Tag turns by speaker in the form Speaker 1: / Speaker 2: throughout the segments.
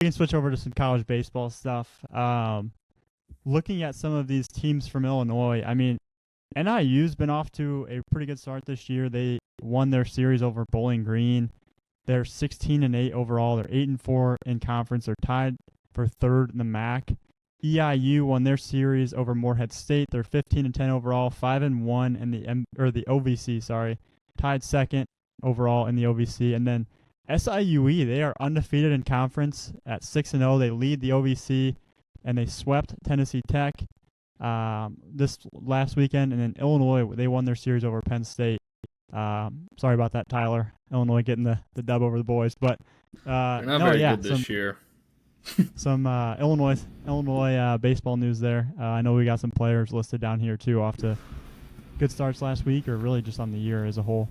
Speaker 1: can switch over to some college baseball stuff. Looking at some of these teams from Illinois, I mean, NIU's been off to a pretty good start this year. They won their series over Bowling Green. They're 16-8 overall. They're 8-4 in conference. They're tied for third in the MAC. EIU won their series over Morehead State. They're 15-10 overall, 5-1 in the OVC. Sorry, tied second overall in the OVC. And then SIUE, they are undefeated in conference at 6-0. They lead the OVC, and they swept Tennessee Tech this last weekend. And then Illinois, they won their series over Penn State. Sorry about that, Tyler. Illinois getting the dub over the boys, but
Speaker 2: they're not very good this year.
Speaker 1: Some Illinois baseball news there. I know we got some players listed down here too, off to good starts last week, or really just on the year as a whole.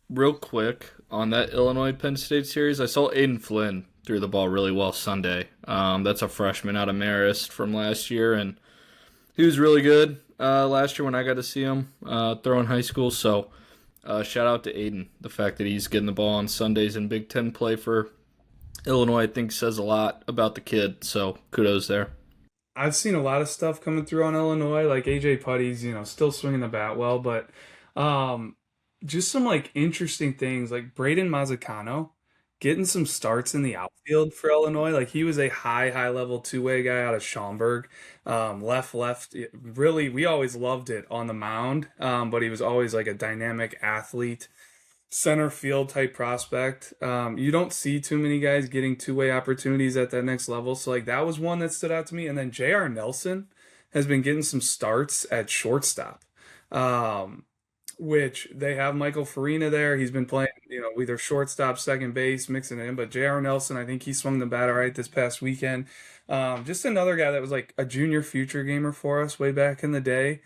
Speaker 2: Real quick on that Illinois Penn State series, I saw Aiden Flynn threw the ball really well Sunday. That's a freshman out of Marist from last year, and he was really good last year when I got to see him throw in high school. So shout out to Aiden. The fact that he's getting the ball on Sundays in Big Ten play for Illinois, I think, says a lot about the kid. So kudos there.
Speaker 3: I've seen a lot of stuff coming through on Illinois, like AJ Putty's, still swinging the bat well, but just some like interesting things, like Braden Mazzucano getting some starts in the outfield for Illinois. Like he was a high level two-way guy out of Schaumburg. Left. Really, we always loved it on the mound, but he was always like a dynamic athlete, center field type prospect. You don't see too many guys getting two-way opportunities at that next level. So like that was one that stood out to me. And then J.R. Nelson has been getting some starts at shortstop. Which they have Michael Farina there. He's been playing, either shortstop, second base, mixing it in. But J.R. Nelson, I think he swung the bat all right this past weekend. Just another guy that was like a junior future gamer for us way back in the day.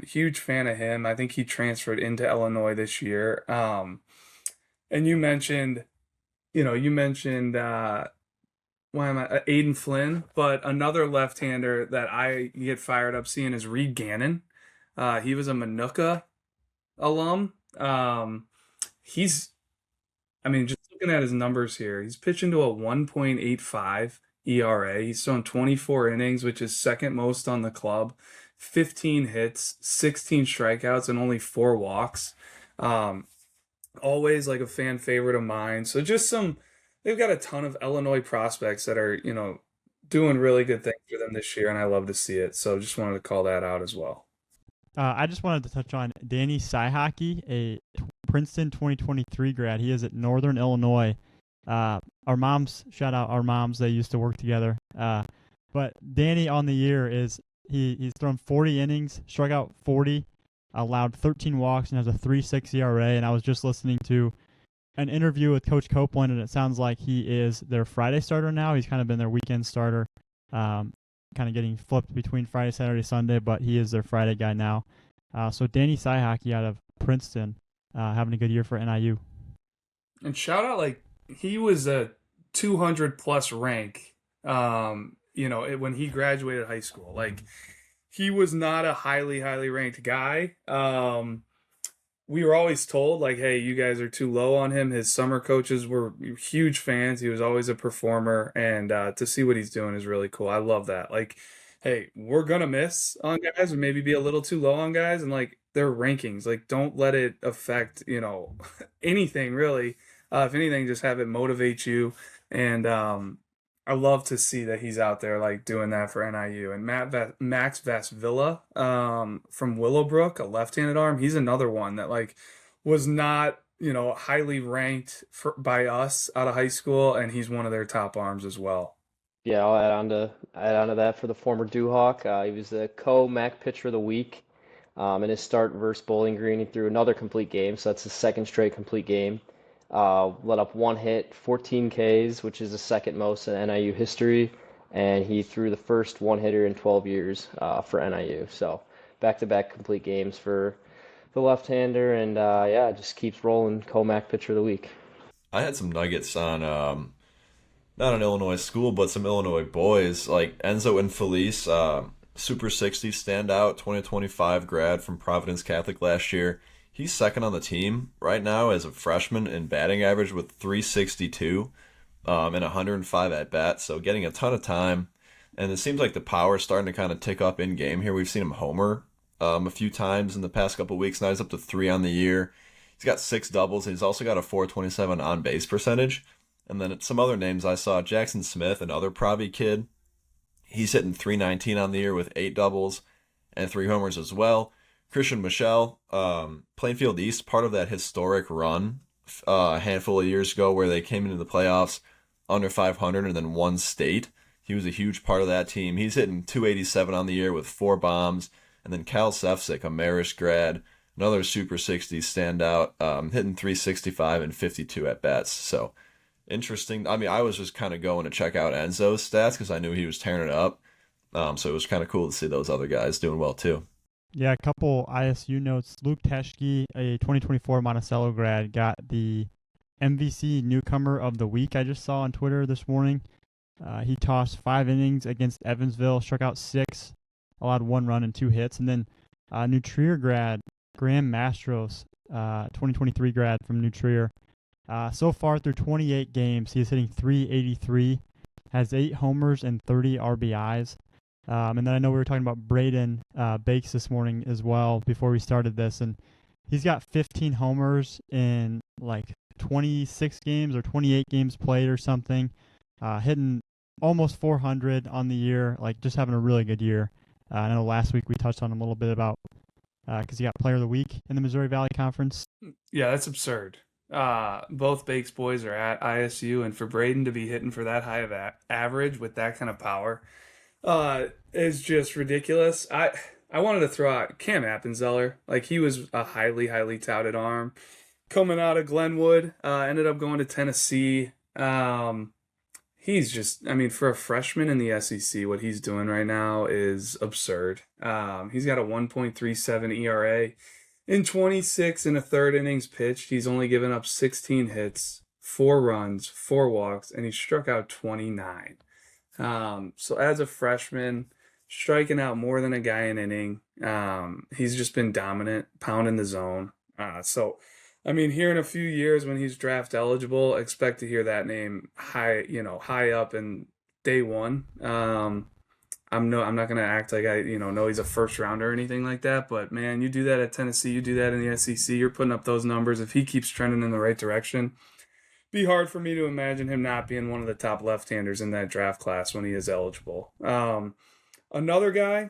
Speaker 3: Huge fan of him. I think he transferred into Illinois this year. And you mentioned Aiden Flynn, but another left-hander that I get fired up seeing is Reed Gannon. He was a Manuka alum. Just looking at his numbers here, he's pitching to a 1.85 ERA. He's thrown 24 innings, which is second most on the club. 15 hits, 16 strikeouts, and only 4 walks. Always like a fan favorite of mine. So they've got a ton of Illinois prospects that are, doing really good things for them this year, and I love to see it. So just wanted to call that out as well.
Speaker 1: I just wanted to touch on Danny Saihaki, a Princeton 2023 grad. He is at Northern Illinois. Shout out our moms. They used to work together. But Danny on the year he's thrown 40 innings, struck out 40, allowed 13 walks, and has a 3.6 ERA. And I was just listening to an interview with Coach Copeland, and it sounds like he is their Friday starter now. He's kind of been their weekend starter. Kind of getting flipped between Friday, Saturday, Sunday, but he is their Friday guy now. So Danny Saihaki out of Princeton, having a good year for NIU.
Speaker 3: And shout out, like, he was a 200-plus rank, when he graduated high school. Like, he was not a highly ranked guy. We were always told, like, hey, you guys are too low on him. His summer coaches were huge fans. He was always a performer, and to see what he's doing is really cool. I love that. Like, hey, we're going to miss on guys or maybe be a little too low on guys, and, like, their rankings. Like, don't let it affect, anything, really. If anything, just have it motivate you, and I love to see that he's out there, like, doing that for NIU. And Max Vasvilla from Willowbrook, a left-handed arm, he's another one that, like, was not, highly ranked by us out of high school, and he's one of their top arms as well.
Speaker 4: Yeah, I'll add on to that for the former Dewhawk. He was the co-MAC pitcher of the week. In his start versus Bowling Green, he threw another complete game, so that's his second straight complete game. Let up 1 hit, 14 Ks, which is the second most in NIU history, and he threw the first one-hitter in 12 years for NIU. So back-to-back complete games for the left-hander, and just keeps rolling co-MAC pitcher of the week.
Speaker 5: I had some nuggets on, not an Illinois school, but some Illinois boys, like Enzo and Felice, Super 60 standout, 2025 grad from Providence Catholic last year. He's second on the team right now as a freshman in batting average with 362. and 105 at bat, so getting a ton of time. And it seems like the power is starting to kind of tick up in game here. We've seen him homer a few times in the past couple of weeks. Now he's up to 3 on the year. He's got 6 doubles, and he's also got a 427 on base percentage. And then some other names I saw, Jackson Smith, another Provi kid. He's hitting 319 on the year with 8 doubles and 3 homers as well. Christian Michel, Plainfield East, part of that historic run a handful of years ago where they came into the playoffs under 500 and then won state. He was a huge part of that team. He's hitting 287 on the year with 4 bombs. And then Cal Sefcik, a Marist grad, another Super 60 standout, hitting 365 and 52 at bats. So interesting. I mean, I was just kind of going to check out Enzo's stats because I knew he was tearing it up. So it was kind of cool to see those other guys doing well too.
Speaker 1: Yeah, a couple ISU notes. Luke Teschke, a 2024 Monticello grad, got the MVC Newcomer of the Week I just saw on Twitter this morning. He tossed 5 innings against Evansville, struck out 6, allowed 1 run and 2 hits. And then New Trier grad, Graham Mastros, 2023 grad from New Trier. So far through 28 games, he's hitting 383, has 8 homers and 30 RBIs. And then I know we were talking about Braden Bakes this morning as well before we started this, and he's got 15 homers in like 26 games or 28 games played or something, hitting almost 400 on the year, like just having a really good year. I know last week we touched on him a little bit about because he got Player of the Week in the Missouri Valley Conference.
Speaker 3: Yeah, that's absurd. Both Bakes boys are at ISU, and for Braden to be hitting for that high of average with that kind of power is just ridiculous. I wanted to throw out Cam Appenzeller. Like, he was a highly, highly touted arm coming out of Glenwood, ended up going to Tennessee. He's just, I mean, for a freshman in the SEC, what he's doing right now is absurd. He's got a 1.37 ERA. In 26 and a third innings pitched, he's only given up 16 hits, 4 runs, 4 walks, and he struck out 29. So as a freshman, striking out more than a guy an inning, he's just been dominant, pounding the zone. So, I mean, here in a few years when he's draft eligible, expect to hear that name high up in day one. I'm not going to act like I know he's a first rounder or anything like that, but man, you do that at Tennessee, you do that in the SEC, you're putting up those numbers. If he keeps trending in the right direction, be hard for me to imagine him not being one of the top left-handers in that draft class when he is eligible. Another guy,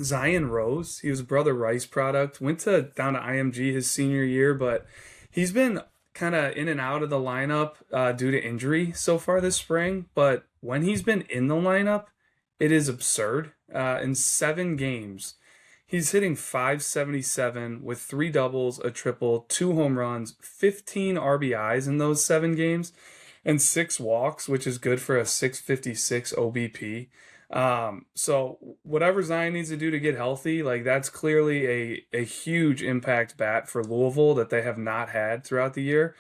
Speaker 3: Zion Rose, he was a Brother Rice product, went down to IMG his senior year, but he's been kind of in and out of the lineup due to injury so far this spring. But when he's been in the lineup, it is absurd. In 7 games, he's hitting .577 with 3 doubles, a triple, 2 home runs, 15 RBIs in those 7 games, and 6 walks, which is good for a .656 OBP. So whatever Zion needs to do to get healthy, like, that's clearly a huge impact bat for Louisville that they have not had throughout the year.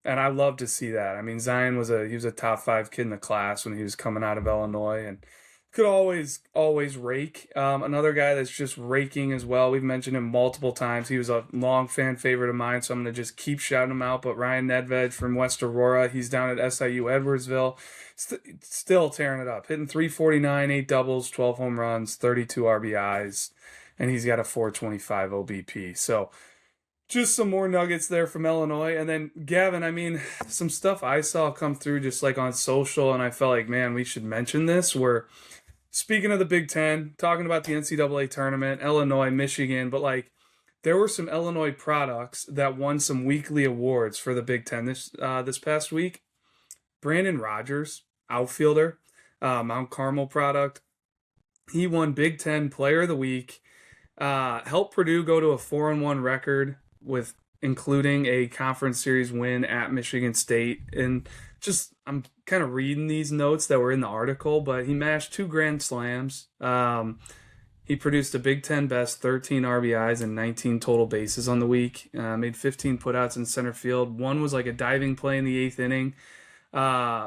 Speaker 3: And I love to see that. I mean, Zion was a top 5 kid in the class when he was coming out of Illinois, and could always rake. Another guy that's just raking as well. We've mentioned him multiple times. He was a long fan favorite of mine, so I'm going to just keep shouting him out. But Ryan Nedved from West Aurora, he's down at SIU Edwardsville, still tearing it up, hitting .349, 8 doubles, 12 home runs, 32 RBIs, and he's got a .425 OBP. So just some more nuggets there from Illinois. And then Gavin, I mean, some stuff I saw come through just like on social, and I felt like, man, we should mention this. We're speaking of the Big Ten, talking about the NCAA tournament, Illinois, Michigan, but like there were some Illinois products that won some weekly awards for the Big Ten this past week. Brandon Rogers, outfielder, Mount Carmel product. He won Big Ten Player of the Week. Helped Purdue go to a 4-1 record with including a conference series win at Michigan State. And just, I'm kind of reading these notes that were in the article, but he mashed 2 grand slams. He produced a Big Ten best 13 RBIs and 19 total bases on the week. Made 15 putouts in center field. One was like a diving play in the 8th inning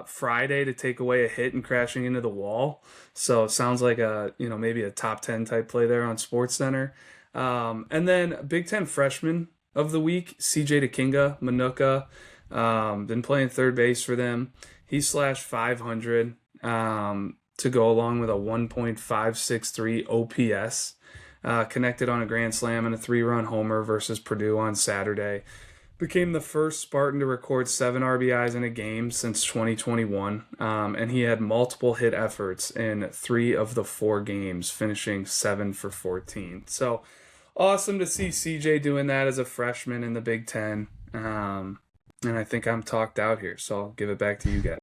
Speaker 3: Friday to take away a hit and crashing into the wall. So it sounds like maybe a top 10 type play there on SportsCenter. And then Big Ten freshman of the week, CJ DeKinga, Manuka. Been playing third base for them. He slashed 500 to go along with a 1.563 OPS. Connected on a grand slam and a 3-run homer versus Purdue on Saturday. Became the first Spartan to record 7 RBIs in a game since 2021, and he had multiple hit efforts in 3 of the 4 games, finishing 7 for 14. So awesome to see CJ doing that as a freshman in the Big Ten. And I think I'm talked out here, so I'll give it back to you guys.